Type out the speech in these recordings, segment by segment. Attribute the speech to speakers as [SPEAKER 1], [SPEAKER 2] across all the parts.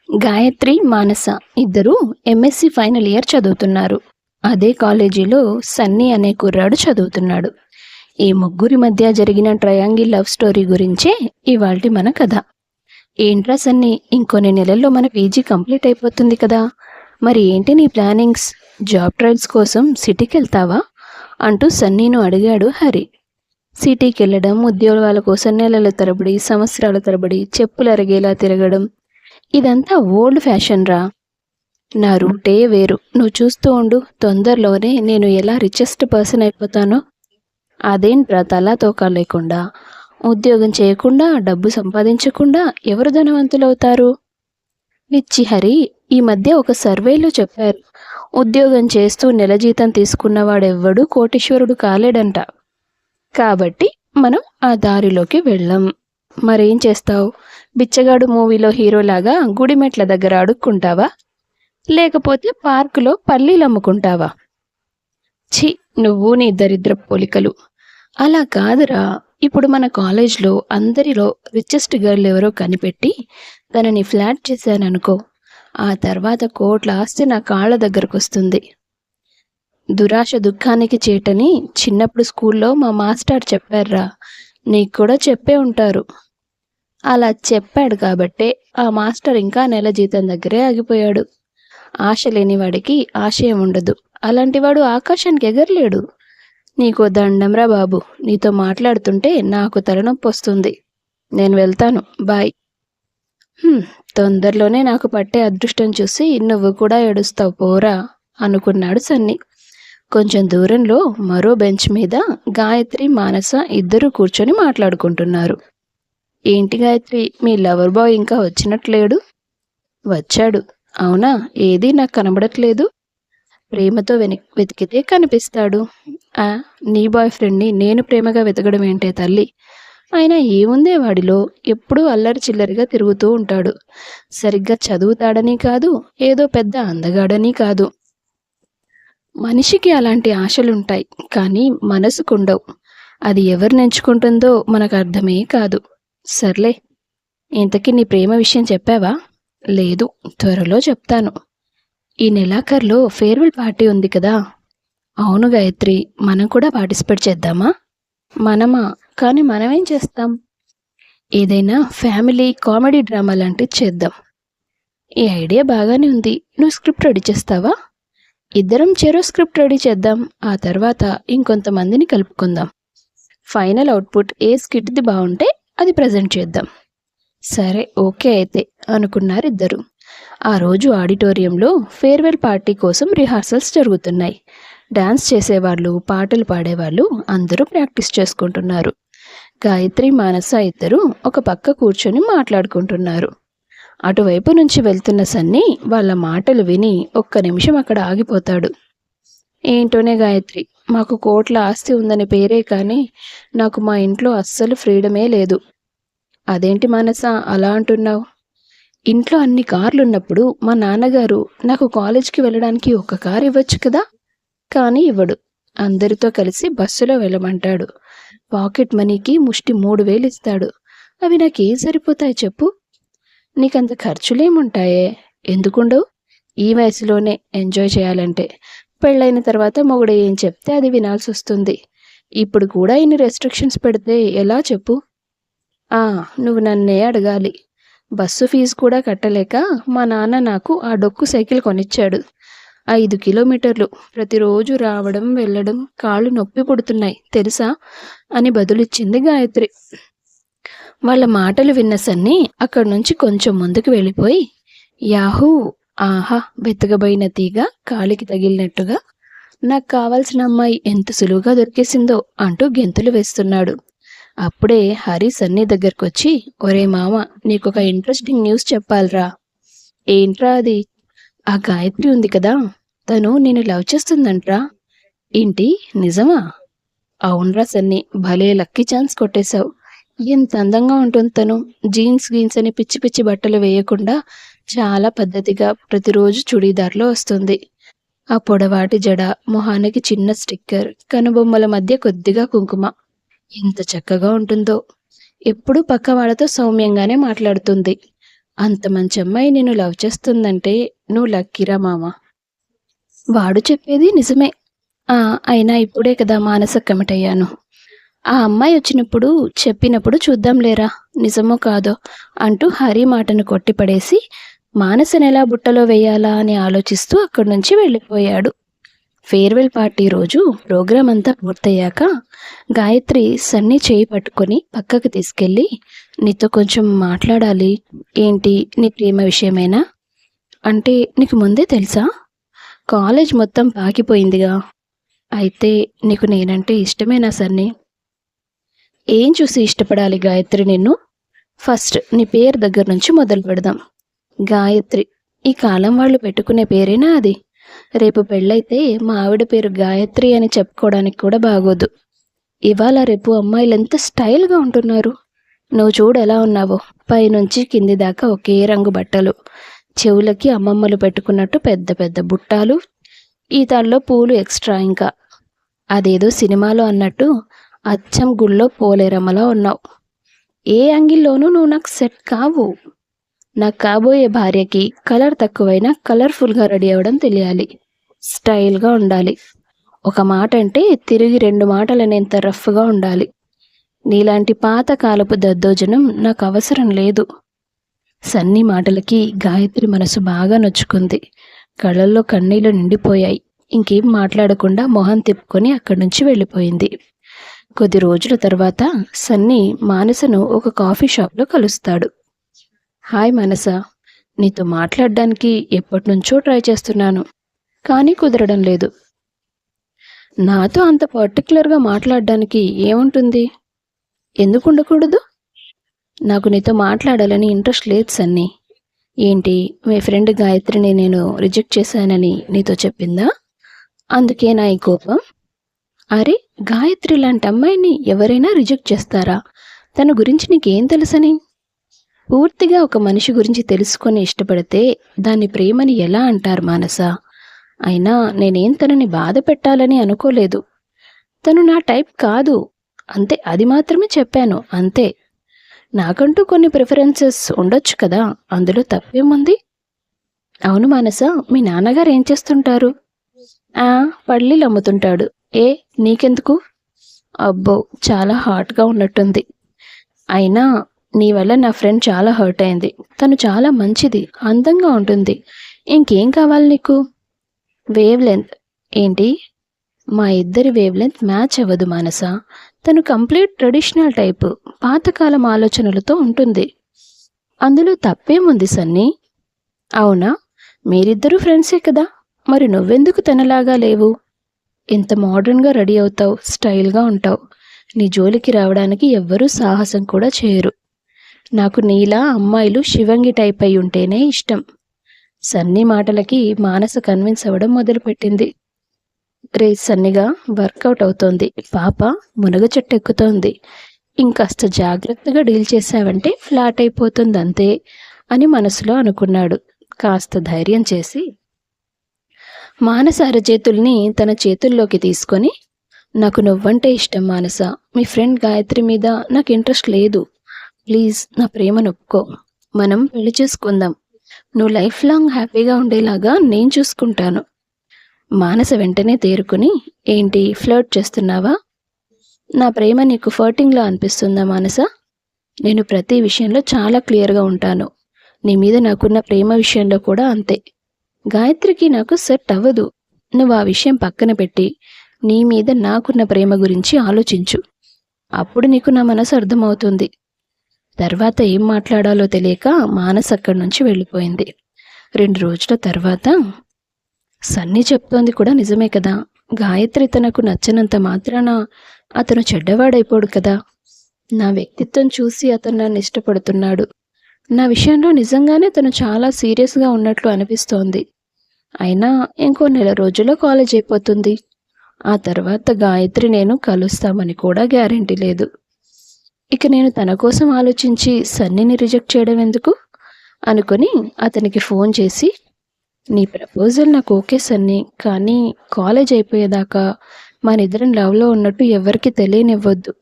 [SPEAKER 1] గాయత్రి, మానస ఇద్దరూ MSc final year చదువుతున్నారు. అదే కాలేజీలో సన్నీ అనే కుర్రాడు చదువుతున్నాడు. ఈ ముగ్గురి మధ్య జరిగిన ట్రయాంగిల్ లవ్ స్టోరీ గురించే ఇవాల్టి మన కథ. ఏంట్రా సన్నీ, ఇంకొన్ని నెలల్లో మన పీజీ కంప్లీట్ అయిపోతుంది కదా. మరి ఏంటి నీ ప్లానింగ్స్? జాబ్ ట్రయల్స్ కోసం సిటీకి వెళ్తావా అంటూ సన్నీను అడిగాడు హరి. సిటీకి వెళ్ళడం, ఉద్యోగాల కోసం నెలల తరబడి, సంవత్సరాల తరబడి చెప్పులు అరిగేలా తిరగడం, ఇదంతా ఓల్డ్ ఫ్యాషన్ రా. నా రూటే వేరు. నువ్వు చూస్తూ ఉండు, తొందరలోనే నేను ఎలా రిచెస్ట్ పర్సన్ అయిపోతానో. అదేంట్రా తలా తోకా లేకుండా, ఉద్యోగం చేయకుండా, డబ్బు సంపాదించకుండా ఎవరు ధనవంతులవుతారు? పిచ్చి హరి, ఈ మధ్య ఒక సర్వేలో చెప్పారు, ఉద్యోగం చేస్తూ నెల జీతం తీసుకున్నవాడెవ్వడూ కోటీశ్వరుడు కాలేడంట. కాబట్టి మనం ఆ దారిలోకి వెళ్ళం. మరేం చేస్తావు? బిచ్చగాడు మూవీలో హీరోలాగా గుడిమెట్ల దగ్గర అడుక్కుంటావా? లేకపోతే పార్కులో పల్లీలు అమ్ముకుంటావా? ఛీ, నువ్వు నీ దరిద్ర పోలికలు. అలా కాదురా, ఇప్పుడు మన కాలేజ్లో అందరిలో రిచెస్ట్ గర్ల్ ఎవరో కనిపెట్టి తనని ఫ్లాట్ చేశాననుకో, ఆ తర్వాత కోట్ల ఆస్తి నా కాళ్ళ దగ్గరకు వస్తుంది. దురాశ దుఃఖానికి చేటని చిన్నప్పుడు స్కూల్లో మా మాస్టర్ చెప్పారురా. నీకు కూడా చెప్పే ఉంటారు. అలా చెప్పాడు కాబట్టే ఆ మాస్టర్ ఇంకా నెల జీతం దగ్గరే ఆగిపోయాడు. ఆశ లేనివాడికి ఆశయం ఉండదు. అలాంటివాడు ఆకాశానికి ఎగరలేడు. నీకో దండంరా బాబు, నీతో మాట్లాడుతుంటే నాకు తలనొప్పి వస్తుంది. నేను వెళ్తాను, బాయ్. తొందరలోనే నాకు పట్టే అదృష్టం చూసి నువ్వు కూడా ఏడుస్తావు పోరా అనుకున్నాడు సన్నీ. కొంచెం దూరంలో మరో బెంచ్ మీద గాయత్రి, మానస ఇద్దరు కూర్చొని మాట్లాడుకుంటున్నారు. ఏంటి గాయత్రి, మీ లవర్ బాయ్ ఇంకా వచ్చినట్లేడు? వచ్చాడు. అవునా? ఏదీ నాకు కనబడట్లేదు. ప్రేమతో వెతికితే కనిపిస్తాడు. నీ బాయ్ ఫ్రెండ్ని నేను ప్రేమగా వెతకడం ఏంటే తల్లి? అయినా ఏముందే వాడిలో, ఎప్పుడూ అల్లరి చిల్లరిగా తిరుగుతూ ఉంటాడు. సరిగ్గా చదువుతాడని కాదు, ఏదో పెద్ద అందగాడని కాదు. మనిషికి అలాంటి ఆశలుంటాయి, కానీ మనసుకుండవు. అది ఎవరు నెంచుకుంటుందో మనకు అర్థమే కాదు. సర్లే, ఇంతకీ నీ ప్రేమ విషయం చెప్పావా? లేదు, త్వరలో చెప్తాను. ఈ నెలాఖరులో ఫేర్వెల్ పార్టీ ఉంది కదా. అవును గాయత్రి, మనం కూడా పార్టిసిపేట్ చేద్దామా? మనమా? కానీ మనమేం చేస్తాం? ఏదైనా ఫ్యామిలీ కామెడీ డ్రామా లాంటిది చేద్దాం. ఈ ఐడియా బాగానే ఉంది. నువ్వు స్క్రిప్ట్ రెడీ చేస్తావా? ఇద్దరం చెరో స్క్రిప్ట్ రెడీ చేద్దాం. ఆ తర్వాత ఇంకొంతమందిని కలుపుకుందాం. ఫైనల్ అవుట్పుట్ ఏ స్కిట్ది బాగుంటే అది ప్రజెంట్ చేద్దాం. సరే, ఓకే అయితే అనుకున్నారు ఇద్దరు. ఆ రోజు ఆడిటోరియంలో ఫేర్వెల్ పార్టీ కోసం రిహార్సల్స్ జరుగుతున్నాయి. డాన్స్ చేసేవాళ్ళు, పాటలు పాడేవాళ్ళు అందరూ ప్రాక్టీస్ చేసుకుంటున్నారు. గాయత్రి, మానస ఇద్దరు ఒక పక్క కూర్చొని మాట్లాడుకుంటున్నారు. అటువైపు నుంచి వెళ్తున్న సన్నీ వాళ్ళ మాటలు విని ఒక్క నిమిషం అక్కడ ఆగిపోతాడు. ఏంటోనే గాయత్రి, మాకు కోట్ల ఆస్తి ఉందని పేరే కానీ నాకు మా ఇంట్లో అస్సలు ఫ్రీడమే లేదు. అదేంటి మానస అలా అంటున్నావు? ఇంట్లో అన్ని కార్లు ఉన్నప్పుడు మా నాన్నగారు నాకు కాలేజ్కి వెళ్ళడానికి ఒక కారు ఇవ్వచ్చు కదా. కానీ ఇవ్వడు. అందరితో కలిసి బస్సులో వెళ్ళమంటాడు. పాకెట్ మనీకి ముష్టి 3,000 ఇస్తాడు. అవి నాకేం సరిపోతాయి చెప్పు? నీకంత ఖర్చులేముంటాయే? ఎందుకుండవు? ఈ వయసులోనే ఎంజాయ్ చేయాలంటే. పెళ్ళైన తర్వాత మొగుడు ఏం చెప్తే అది వినాల్సి వస్తుంది. ఇప్పుడు కూడా ఇన్ని రెస్ట్రిక్షన్స్ పెడితే ఎలా చెప్పు? నువ్వు నన్నే అడగాలి. బస్సు ఫీజు కూడా కట్టలేక మా నాన్న నాకు ఆ డొక్కు సైకిల్ కొనిచ్చాడు. 5 కిలోమీటర్లు ప్రతిరోజు రావడం వెళ్ళడం, కాళ్ళు నొప్పి పుడుతున్నాయి తెలుసా అని బదులిచ్చింది గాయత్రి. వాళ్ళ మాటలు విన్న సన్నీ అక్కడి నుంచి కొంచెం ముందుకు వెళ్ళిపోయి, యాహూ, ఆహా, వెతకబోయిన తీగ కాలికి తగిలినట్టుగా నాకు కావాల్సిన అమ్మాయి ఎంత సులువుగా దొరికేసిందో అంటూ గెంతులు వేస్తున్నాడు. అప్పుడే హరి సన్నీ దగ్గరకొచ్చి, ఒరే మామ, నీకొక ఇంట్రెస్టింగ్ న్యూస్ చెప్పాలరా. ఏంట్రా అది? ఆ గాయత్రి ఉంది కదా, తను నేను లవ్ చేస్తుందంట్రా. ఏంటి, నిజమా? అవునరా సన్నీ, భలే లక్కీ ఛాన్స్ కొట్టేశావు. ఎంత అందంగా ఉంటుంది తను. జీన్స్ అని పిచ్చి పిచ్చి బట్టలు వేయకుండా చాలా పద్ధతిగా ప్రతిరోజు చుడీదార్లో వస్తుంది. ఆ పొడవాటి జడ, మొహానికి చిన్న స్టిక్కర్, కనుబొమ్మల మధ్య కొద్దిగా కుంకుమ. ఎంత చక్కగా ఉంటుందో. ఎప్పుడూ పక్క వాళ్ళతో సౌమ్యంగానే మాట్లాడుతుంది. అంత మంచి అమ్మాయి నిన్ను లవ్ చేస్తుందంటే నువ్వు లక్కీరా మామ. వాడు చెప్పేది నిజమే. ఆ! అయినా ఇప్పుడే కదా మానస కమిట్ అయ్యాను. ఆ అమ్మాయి వచ్చినప్పుడు చెప్పినప్పుడు చూద్దాం లేరా నిజమో కాదో అంటూ హరి మాటను కొట్టిపడేసి మానసనెలా బుట్టలో వేయాలా అని ఆలోచిస్తూ అక్కడి నుంచి వెళ్ళిపోయాడు. ఫేర్వెల్ పార్టీ రోజు ప్రోగ్రాం అంతా పూర్తయ్యాక గాయత్రి సన్నీ చేయి పట్టుకొని పక్కకు తీసుకెళ్ళి, నీతో కొంచెం మాట్లాడాలి. ఏంటి, నీ ప్రేమ విషయమేనా? అంటే నీకు ముందే తెలుసా? కాలేజ్ మొత్తం పాకిపోయిందిగా. అయితే నీకు నేనంటే ఇష్టమేనా సన్నీ? ఏం చూసి ఇష్టపడాలి గాయత్రి నిన్ను? ఫస్ట్ నీ పేరు దగ్గర నుంచి మొదలు పెడదాం. గాయత్రి ఈ కాలం వాళ్ళు పెట్టుకునే పేరేనా అది? రేపు పెళ్ళైతే మా ఆవిడ పేరు గాయత్రి అని చెప్పుకోవడానికి కూడా బాగోదు. ఇవాళ రేపు అమ్మాయిలు ఎంత స్టైల్గా ఉంటున్నారు. నువ్వు చూడు ఎలా ఉన్నావో, పైనుంచి కింది దాకా ఒకే రంగు బట్టలు, చెవులకి అమ్మమ్మలు పెట్టుకున్నట్టు పెద్ద పెద్ద బుట్టాలు, ఈ తాళ్ళలో పూలు ఎక్స్ట్రా. ఇంకా అదేదో సినిమాలో అన్నట్టు అచ్చం గుళ్ళో పోలేరమ్మలా ఉన్నావు. ఏ యాంగిల్లోనూ నువ్వు నాకు సెట్ కావు. నాకు కాబోయే భార్యకి కలర్ తక్కువైనా కలర్ఫుల్గా రెడీ అవ్వడం తెలియాలి, స్టైల్గా ఉండాలి. ఒక మాట అంటే తిరిగి 2 మాటలనేంత రఫ్గా ఉండాలి. నీలాంటి పాతకాలపు దద్దోజనం నాకు అవసరం లేదు. సన్నీ మాటలకి గాయత్రి మనసు బాగా నొచ్చుకుంది. కళ్ళల్లో కన్నీళ్లు నిండిపోయాయి. ఇంకేం మాట్లాడకుండా మొహం తిప్పుకొని అక్కడి నుంచి వెళ్ళిపోయింది. కొద్ది రోజుల తర్వాత సన్నీ మానసను ఒక కాఫీ షాప్లో కలుస్తాడు. హాయ్ మనస, నీతో మాట్లాడడానికి ఎప్పటినుంచో ట్రై చేస్తున్నాను, కానీ కుదరడం లేదు. నాతో అంత పర్టికులర్గా మాట్లాడడానికి ఏముంటుంది? ఎందుకు ఉండకూడదు? నాకు నీతో మాట్లాడాలని ఇంట్రెస్ట్ లేదు సన్నీ. ఏంటి, మీ ఫ్రెండ్ గాయత్రిని నేను రిజెక్ట్ చేశానని నీతో చెప్పిందా? అందుకేనా ఈ కోపం? అరే, గాయత్రి లాంటి అమ్మాయిని ఎవరైనా రిజెక్ట్ చేస్తారా? తన గురించి నీకేం తెలుసని? పూర్తిగా ఒక మనిషి గురించి తెలుసుకొని ఇష్టపడితే దాన్ని ప్రేమని ఎలా అంటారు మానస? అయినా నేనేం తనని బాధ పెట్టాలని అనుకోలేదు. తను నా టైప్ కాదు అంతే, అది మాత్రమే చెప్పాను అంతే. నాకంటూ కొన్ని ప్రిఫరెన్సెస్ ఉండొచ్చు కదా, అందులో తప్పేముంది? అవును మానస, మీ నాన్నగారు ఏం చేస్తుంటారు? పళ్ళీలు అమ్ముతుంటాడు. ఏ, నీకెందుకు? అబ్బో, చాలా హాట్గా ఉన్నట్టుంది. అయినా నీ వల్ల నా ఫ్రెండ్ చాలా హర్ట్ అయింది. తను చాలా మంచిది, అందంగా ఉంటుంది. ఇంకేం కావాలి నీకు? వేవ్ లెంత్ ఏంటి? మా ఇద్దరి వేవ్ లెంత్ మ్యాచ్ అవ్వదు మానస. తను కంప్లీట్ ట్రెడిషనల్ టైపు, పాతకాలం ఆలోచనలతో ఉంటుంది. అందులో తప్పేముంది సన్నీ? అవునా, మీరిద్దరూ ఫ్రెండ్సే కదా, మరి నువ్వెందుకు తనలాగా లేవు? ఇంత మోడర్న్గా రెడీ అవుతావు, స్టైల్గా ఉంటావు. నీ జోలికి రావడానికి ఎవ్వరూ సాహసం కూడా చేయరు. నాకు నీలా అమ్మాయిలు శివంగి టైప్ అయి ఉంటేనే ఇష్టం. సన్నీ మాటలకి మానస కన్విన్స్ అవ్వడం మొదలుపెట్టింది. రే సన్నిగా, వర్కౌట్ అవుతోంది. పాప మునగ చెట్టు ఎక్కుతోంది. ఇంకాస్త జాగ్రత్తగా డీల్ చేశావంటే ఫ్లాట్ అయిపోతుంది అంతే అని మనసులో అనుకున్నాడు. కాస్త ధైర్యం చేసి మానస అరచేతుల్ని తన చేతుల్లోకి తీసుకొని, నాకు నువ్వంటే ఇష్టం మానస. మీ ఫ్రెండ్ గాయత్రి మీద నాకు ఇంట్రెస్ట్ లేదు. ప్లీజ్ నా ప్రేమను ఒప్పుకో. మనం పెళ్లి చేసుకుందాం. నువ్వు లైఫ్ లాంగ్ హ్యాపీగా ఉండేలాగా నేను చూసుకుంటాను. మానస వెంటనే తేరుకుని, ఏంటి ఫ్లర్ట్ చేస్తున్నావా? నా ప్రేమ నీకు ఫర్టింగ్లా అనిపిస్తుందా మానస? నేను ప్రతి విషయంలో చాలా క్లియర్గా ఉంటాను. నీ మీద నాకున్న ప్రేమ విషయంలో కూడా అంతే. గాయత్రికి నాకు సెట్ అవ్వదు. నువ్వు ఆ విషయం పక్కన పెట్టి నీ మీద నాకున్న ప్రేమ గురించి ఆలోచించు. అప్పుడు నీకు నా మనసు అర్థమవుతుంది. తర్వాత ఏం మాట్లాడాలో తెలియక మానస అక్కడి నుంచి వెళ్ళిపోయింది. 2 రోజుల తర్వాత, సన్నీ చెప్తోంది కూడా నిజమే కదా, గాయత్రి తనకు నచ్చనంత మాత్రాన అతను చెడ్డవాడైపోడు కదా. నా వ్యక్తిత్వం చూసి అతను నన్ను ఇష్టపడుతున్నాడు. నా విషయంలో నిజంగానే తను చాలా సీరియస్గా ఉన్నట్లు అనిపిస్తోంది. అయినా ఇంకో 1 నెల రోజుల్లో కాలేజ్ అయిపోతుంది. ఆ తర్వాత గాయత్రి నేను కలుస్తామని కూడా గ్యారెంటీ లేదు. ఇక నేను తన కోసం ఆలోచించి సన్నీని రిజెక్ట్ చేయడం ఎందుకు అనుకుని అతనికి ఫోన్ చేసి, నీ ప్రపోజల్ నాకు ఓకే సన్నీ, కానీ కాలేజ్ అయిపోయేదాకా మనిద్దరం లవ్లో ఉన్నట్టు ఎవరికి తెలియనివ్వద్దు.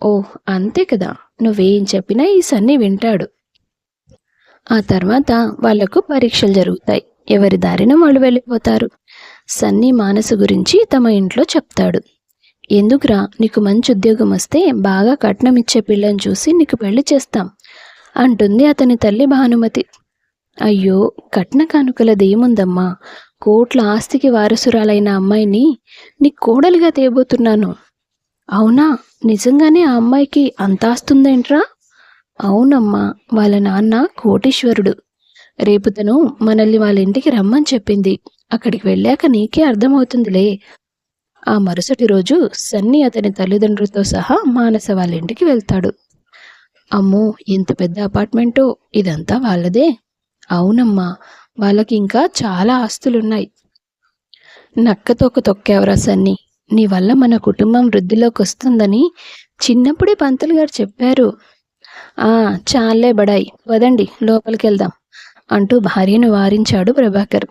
[SPEAKER 1] ఓహ్ అంతే కదా, నువ్వేం చెప్పినా ఈ సన్నీ వింటాడు. ఆ తర్వాత వాళ్లకు పరీక్షలు జరుగుతాయి. ఎవరి దారిన వాళ్ళు వెళ్ళిపోతారు. సన్నీ మానస గురించి తమ ఇంట్లో చెప్తాడు. ఎందుకురా, నీకు మంచి ఉద్యోగం వస్తే బాగా కట్నం ఇచ్చే పిల్లని చూసి నీకు పెళ్లి చేస్తాం అంటుంది అతని తల్లి భానుమతి. అయ్యో, కట్న కానుకలదేముందమ్మా, కోట్ల ఆస్తికి వారసురాలైన అమ్మాయిని నీకు కోడలిగా తేబోతున్నాను. అవునా, నిజంగానే ఆ అమ్మాయికి అంత ఆస్తుందేంట్రా? అవునమ్మా, వాళ్ళ నాన్న కోటీశ్వరుడు. రేపు తను మనల్ని వాళ్ళ ఇంటికి రమ్మని చెప్పింది. అక్కడికి వెళ్ళాక నీకే అర్థమవుతుందిలే. ఆ మరుసటి రోజు సన్నీ అతని తల్లిదండ్రులతో సహా మానస వాళ్ళ ఇంటికి వెళ్తాడు. అమ్మో, ఎంత పెద్ద అపార్ట్మెంటో, ఇదంతా వాళ్ళదే. అవునమ్మా, వాళ్ళకి ఇంకా చాలా ఆస్తులున్నాయి. నక్కతోక తొక్కేవరా సన్నీ, నీ వల్ల మన కుటుంబం వృద్ధిలోకి వస్తుందని చిన్నప్పుడే పంతులు గారు చెప్పారు. చాలే బడాయి, వదండి లోపలికి వెళ్దాం అంటూ భార్యను వారించాడు ప్రభాకర్.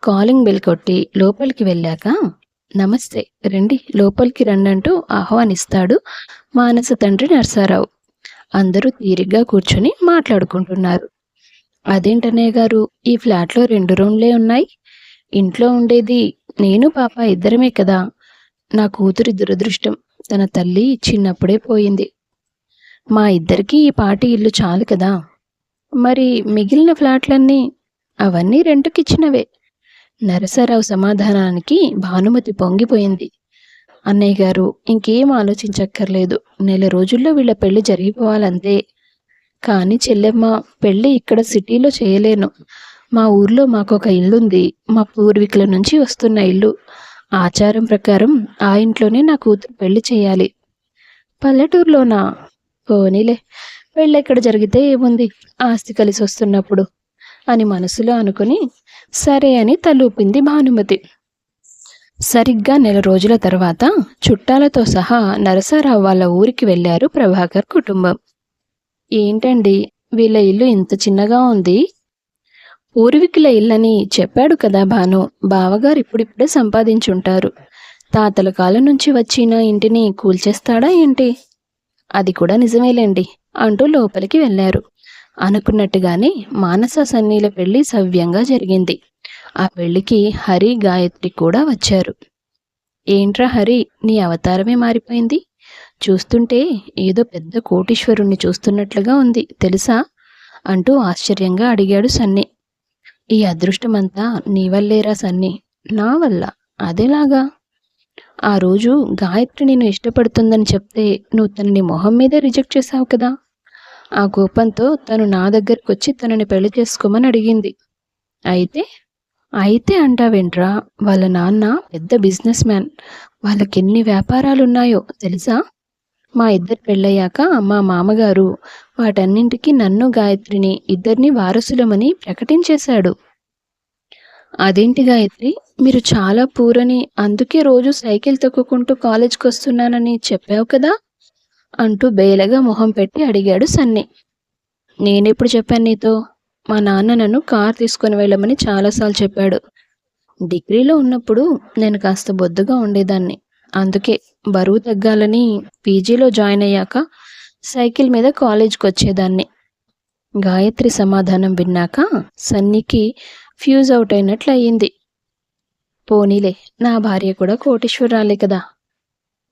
[SPEAKER 1] కాలింగ్ బెల్ కొట్టి లోపలికి వెళ్ళాక, నమస్తే, రండి లోపలికి రండంటూ ఆహ్వానిస్తాడు మానస తండ్రి నరసారావు. అందరూ తీరిగ్గా కూర్చొని మాట్లాడుకుంటున్నారు. అదేంటన్నయ్య గారు, ఈ ఫ్లాట్లో 2 రూమ్లే ఉన్నాయి. ఇంట్లో ఉండేది నేను పాప ఇద్దరమే కదా. నా కూతురి దురదృష్టం, తన తల్లి చిన్నప్పుడే పోయింది. మా ఇద్దరికీ ఈ పాటి ఇల్లు చాలు కదా. మరి మిగిలిన ఫ్లాట్లన్నీ? అవన్నీ రెంటుకిచ్చినవే. నరసరావు సమాధానానికి భానుమతి పొంగిపోయింది. అన్నయ్య గారు, ఇంకేం ఆలోచించక్కర్లేదు. నెల రోజుల్లో వీళ్ళ పెళ్లి జరిగిపోవాలంతే. కానీ చెల్లెమ్మ, పెళ్ళి ఇక్కడ సిటీలో చేయలేను. మా ఊర్లో మాకొక ఇల్లుంది, మా పూర్వీకుల నుంచి వస్తున్న ఇల్లు. ఆచారం ప్రకారం ఆ ఇంట్లోనే నా కూతురు పెళ్లి చేయాలి. పల్లెటూరులోనా? పోనీలే, పెళ్ళెక్కడ జరిగితే ఏముంది, ఆస్తి కలిసి వస్తున్నప్పుడు అని మనసులో అనుకుని సరే అని తలూపింది భానుమతి. సరిగ్గా నెల రోజుల తర్వాత చుట్టాలతో సహా నరసారావు వాళ్ళ ఊరికి వెళ్లారు ప్రభాకర్ కుటుంబం. ఏంటండి, వీళ్ళ ఇల్లు ఇంత చిన్నగా ఉంది? పూర్వీకుల ఇల్లని చెప్పాడు కదా భాను, బావగారు ఇప్పుడిప్పుడే సంపాదించుంటారు. తాతల కాలం నుంచి వచ్చిన ఇంటిని కూల్చేస్తాడా ఏంటి? అది కూడా నిజమేలేండి అంటూ లోపలికి వెళ్లారు. అనుకున్నట్టుగానే మానస సన్నీల పెళ్లి సవ్యంగా జరిగింది. ఆ పెళ్లికి హరి, గాయత్రి కూడా వచ్చారు. ఏంట్రా హరి, నీ అవతారమే మారిపోయింది. చూస్తుంటే ఏదో పెద్ద కోటీశ్వరుణ్ణి చూస్తున్నట్లుగా ఉంది తెలుసా అంటూ ఆశ్చర్యంగా అడిగాడు సన్నీ. ఈ అదృష్టమంతా నీ వల్లేరా సన్నీ. నా వల్ల? అదేలాగా? ఆ రోజు గాయత్రి నిన్ను ఇష్టపడుతుందని చెప్తే నువ్వు తనని మొహం మీదే రిజెక్ట్ చేశావు కదా. ఆ కోపంతో తను నా దగ్గరకు వచ్చి తనని పెళ్లి చేసుకోమని అడిగింది. అయితే అంటావేంట్రా, వాళ్ళ నాన్న పెద్ద బిజినెస్ మ్యాన్. వాళ్ళకెన్ని వ్యాపారాలున్నాయో తెలుసా. మా ఇద్దరు పెళ్ళయ్యాక మా మామగారు వాటన్నింటికి నన్ను, గాయత్రిని ఇద్దరిని వారసులమని ప్రకటించేశాడు. అదేంటి గాయత్రి, మీరు చాలా పూరని, అందుకే రోజు సైకిల్ తొక్కుకుంటూ కాలేజ్కి వస్తున్నానని చెప్పావు కదా అంటూ బేలగా మొహం పెట్టి అడిగాడు సన్నీ. నేనెప్పుడు చెప్పాను నీతో? మా నాన్న నన్ను కార్ తీసుకుని వెళ్ళమని చాలాసార్లు చెప్పాడు. డిగ్రీలో ఉన్నప్పుడు నేను కాస్త బొద్దుగా ఉండేదాన్ని. అందుకే బరువు తగ్గాలని పీజీలో జాయిన్ అయ్యాక సైకిల్ మీద కాలేజ్కి వచ్చేదాన్ని. గాయత్రి సమాధానం విన్నాక సన్నీకి ఫ్యూజ్ అవుట్ అయినట్లు అయ్యింది. పోనీలే, నా భార్య కూడా కోటీశ్వరాలే కదా.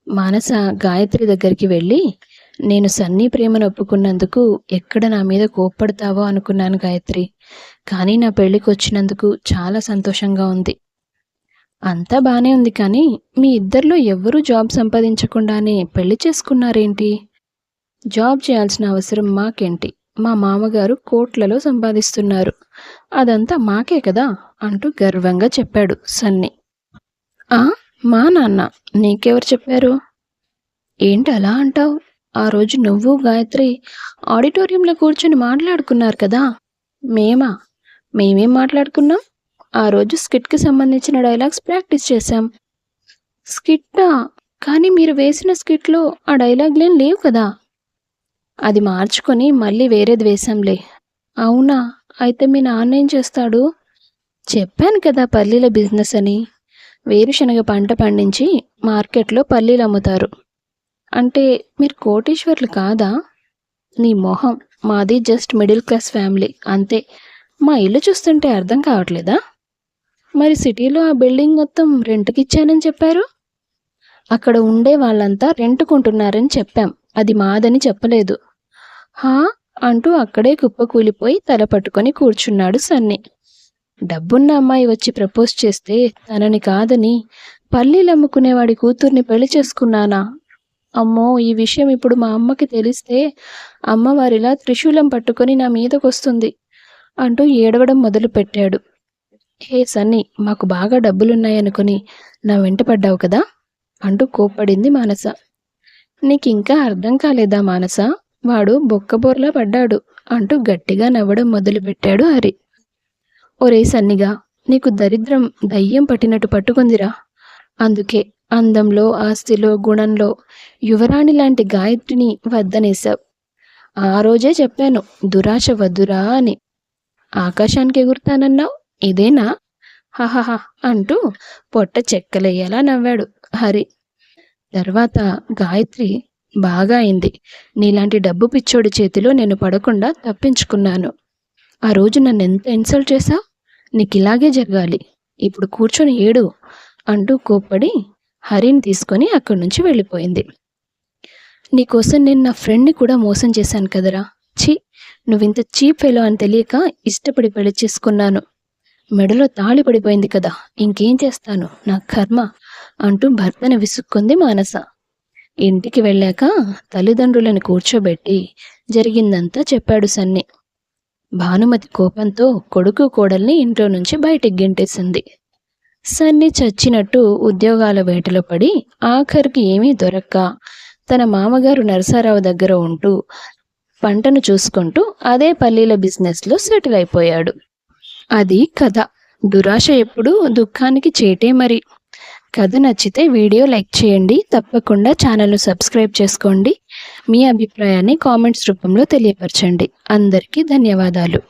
[SPEAKER 1] మానస గాయత్రి దగ్గరికి వెళ్ళి, నేను సన్నీ ప్రేమను ఒప్పుకున్నందుకు ఎక్కడ నా మీద కోప్పడతావో అనుకున్నాను గాయత్రి, కానీ నా పెళ్లికి వచ్చినందుకు చాలా సంతోషంగా ఉంది. అంతా బానే ఉంది, కానీ మీ ఇద్దరిలో ఎవ్వరూ జాబ్ సంపాదించకుండానే పెళ్లి చేసుకున్నారేంటి? జాబ్ చేయాల్సిన అవసరం మాకేంటి? మా మామగారు కోట్లలో సంపాదిస్తున్నారు. అదంతా మాకే కదా అంటూ గర్వంగా చెప్పాడు సన్నీ. మా నాన్న? నీకెవరు చెప్పారు? ఏంటి అలా అంటావు? ఆ రోజు నువ్వు, గాయత్రి ఆడిటోరియంలో కూర్చొని మాట్లాడుకున్నారు కదా. మేమేం మాట్లాడుకున్నాం? ఆ రోజు స్కిట్కి సంబంధించిన డైలాగ్స్ ప్రాక్టీస్ చేశాం. స్కిట్టా? కానీ మీరు వేసిన స్కిట్లో ఆ డైలాగ్లేం లేవు కదా. అది మార్చుకొని మళ్ళీ వేరేది వేశాంలే. అవునా? అయితే మీ నాన్న ఏం చేస్తాడు? చెప్పాను కదా, పల్లీల బిజినెస్ అని. వేరుశనగ పంట పండించి మార్కెట్లో పల్లీలు అమ్ముతారు. అంటే మీరు కోటీశ్వర్లు కాదా? నీ మొహం, మాది జస్ట్ మిడిల్ క్లాస్ ఫ్యామిలీ అంతే. మా ఇల్లు చూస్తుంటే అర్థం కావట్లేదా? మరి సిటీలో ఆ బిల్డింగ్ మొత్తం రెంట్‌కిచ్చానని చెప్పారు? అక్కడ ఉండే వాళ్ళంతా రెంట్‌కుంటున్నారని చెప్పాం. అది మాదని చెప్పలేదు. హా! అంటూ అక్కడే కుప్పకూలిపోయి తల పట్టుకొని కూర్చున్నాడు సన్నీ. డబ్బున్న అమ్మాయి వచ్చి ప్రపోజ్ చేస్తే తనని కాదని పల్లీలమ్ముకునేవాడి కూతుర్ని పెళ్లి చేసుకున్నానా? అమ్మో! ఈ విషయం ఇప్పుడు మా అమ్మకి తెలిస్తే అమ్మవారిలా త్రిశూలం పట్టుకొని నా మీదకొస్తుంది అంటూ ఏడవడం మొదలుపెట్టాడు. హే సన్నీ! మాకు బాగా డబ్బులున్నాయనుకుని నా వెంట పడ్డావు కదా! అంటూ కోప్పడింది మానస. నీకింకా అర్థం కాలేదా మానస? వాడు బొక్కబోర్లా పడ్డాడు అంటూ గట్టిగా నవ్వడం మొదలుపెట్టాడు హరి. ఒరేయ్ సన్నిగా, నీకు దరిద్రం దయ్యం పట్టినట్టు పట్టుకుందిరా. అందుకే అందంలో, ఆస్తిలో, గుణంలో యువరాణి లాంటి గాయత్రిని వద్దనేశావు. ఆ రోజే చెప్పాను దురాశ వద్దురా అని. ఆకాశానికి ఎగురుతానన్నావు, ఇదేనా? హహహ అంటూ పొట్ట చెక్కలయ్యేలా నవ్వాడు హరి. తర్వాత గాయత్రి, బాగా అయింది. నీలాంటి డబ్బు పిచ్చోడి చేతిలో నేను పడకుండా తప్పించుకున్నాను. ఆ రోజు నన్నెంత ఇన్సల్ట్ చేశావు? నీకిలాగే జరగాలి. ఇప్పుడు కూర్చొని ఏడు అంటూ కోప్పడి హరిని తీసుకొని అక్కడి నుంచి వెళ్ళిపోయింది. నీకోసం నేను నా ఫ్రెండ్ని కూడా మోసం చేశాను కదరా. ఛీ, నువ్వింత చీప్ ఫెలో అని తెలియక ఇష్టపడి పెళ్లి చేసుకున్నాను. మెడలో తాళి పడిపోయింది కదా, ఇంకేం చేస్తాను, నా కర్మ అంటూ భర్తను విసుక్కుంది మానస. ఇంటికి వెళ్ళాక తల్లిదండ్రులను కూర్చోబెట్టి జరిగిందంతా చెప్పాడు సన్ని. భానుమతి కోపంతో కొడుకు కోడల్ని ఇంట్లో నుంచి బయటికి గెంటేసింది. సన్ని చచ్చినట్టు ఉద్యోగాల వేటలో పడి ఆఖరికి ఏమీ దొరక్క తన మామగారు నరసారావు దగ్గర ఉంటూ పంటను చూసుకుంటూ అదే పల్లీల బిజినెస్లో సెటిల్ అయిపోయాడు. అది కథ. దురాశ ఎప్పుడు దుఃఖానికి చేటే మరి. కథ నచ్చితే వీడియో లైక్ చేయండి. తప్పకుండా ఛానల్ను సబ్స్క్రైబ్ చేసుకోండి. మీ అభిప్రాయాన్ని కామెంట్స్ రూపంలో తెలియపరచండి. అందరికీ ధన్యవాదాలు.